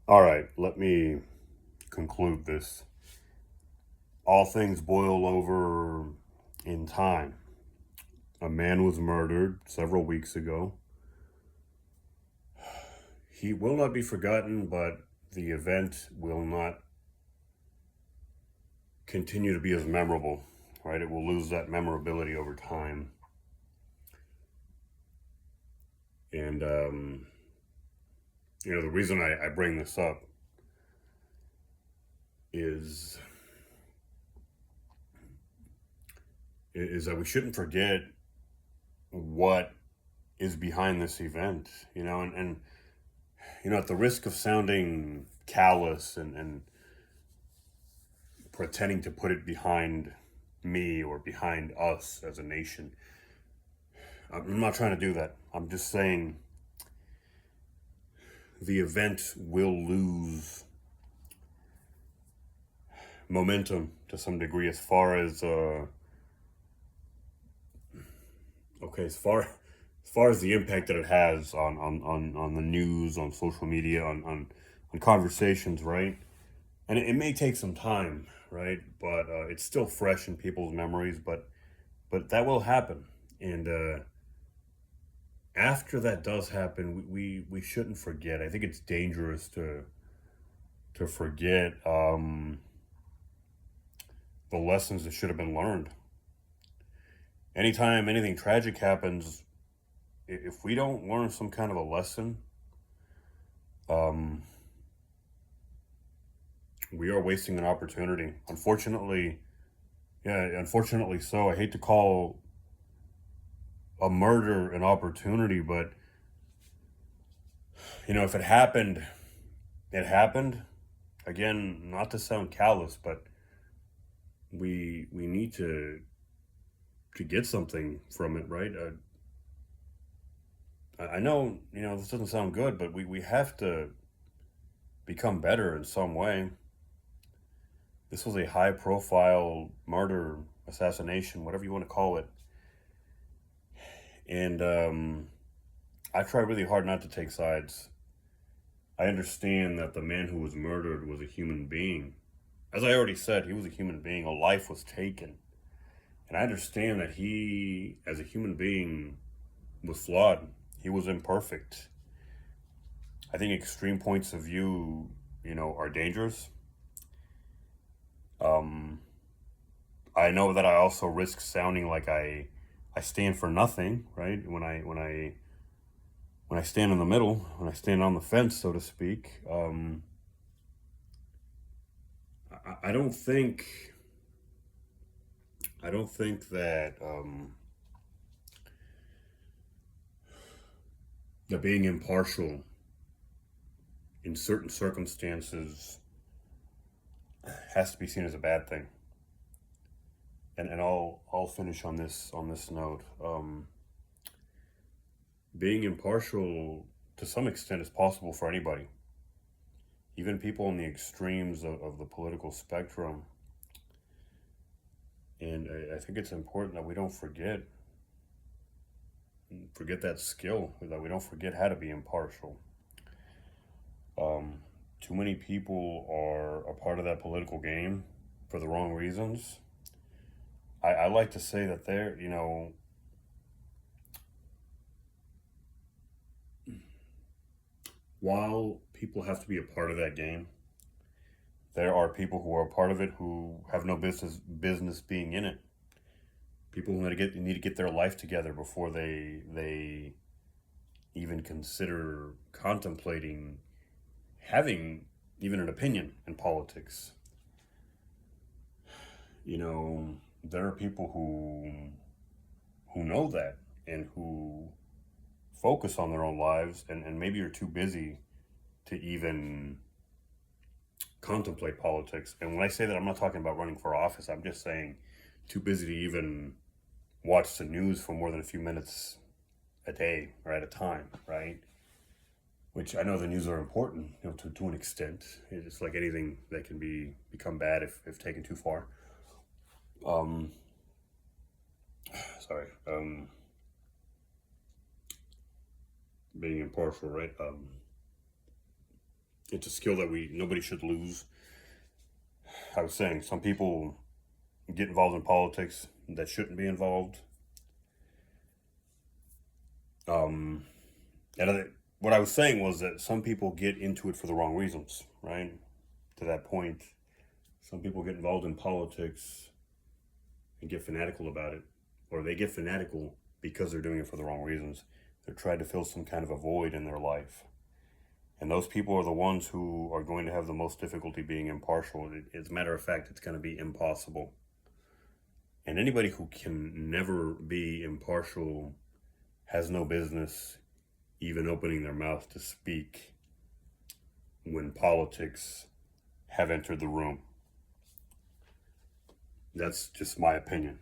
All right, let me conclude this. All things boil over in time. A man was murdered several weeks ago. He will not be forgotten, but the event will not continue to be as memorable, right? It will lose that memorability over time. And, the reason I bring this up is is that we shouldn't forget what is behind this event, and at the risk of sounding callous and pretending to put it behind me or behind us as a nation, I'm not trying to do that. I'm just saying the event will lose momentum to some degree as far as the impact that it has on the news, on social media, on conversations, right? And it may take some time, right? But it's still fresh in people's memories. But that will happen, and after that does happen, we shouldn't forget. I think it's dangerous to forget the lessons that should have been learned. Anytime anything tragic happens, if we don't learn some kind of a lesson, um, we are wasting an opportunity. Unfortunately, yeah, unfortunately so. I hate to call a murder an opportunity, but if it happened, it happened. Again, not to sound callous, but we need to get something from it, right? I know this doesn't sound good, but we have to become better in some way. This was a high profile murder, assassination, whatever you want to call it, and I try really hard not to take sides. I understand that the man who was murdered was a human being. As I already said, he was a human being. A life was taken. And I understand that he, as a human being, was flawed. He was imperfect. I think extreme points of view, are dangerous. Um, I know that I also risk sounding like I stand for nothing, right? When I stand in the middle, when I stand on the fence, so to speak. I don't think that being impartial in certain circumstances has to be seen as a bad thing. And I'll finish on this note. Being impartial to some extent is possible for anybody, even people on the extremes of the political spectrum. And I think it's important that we don't forget that skill, that we don't forget how to be impartial. Um, Too many people are a part of that political game for the wrong reasons. I like to say that while people have to be a part of that game, there are people who are a part of it who have no business being in it. People who need to get their life together before they even consider contemplating having even an opinion in politics. There are people who know that and who focus on their own lives, and maybe are too busy to even contemplate politics. And when I say that, I'm not talking about running for office. I'm just saying too busy to even watch the news for more than a few minutes a day or at a time, right? Which I know the news are important, to an extent. It's like anything that can become bad if taken too far. Um, Sorry. Being impartial, right? It's a skill that nobody should lose. I was saying some people get involved in politics that shouldn't be involved. Um, what I was saying was that some people get into it for the wrong reasons, right? To that point, some people get involved in politics and get fanatical about it, or they get fanatical because they're doing it for the wrong reasons. They're trying to fill some kind of a void in their life. And those people are the ones who are going to have the most difficulty being impartial. As a matter of fact, it's going to be impossible. And anybody who can never be impartial has no business even opening their mouth to speak when politics have entered the room. That's just my opinion.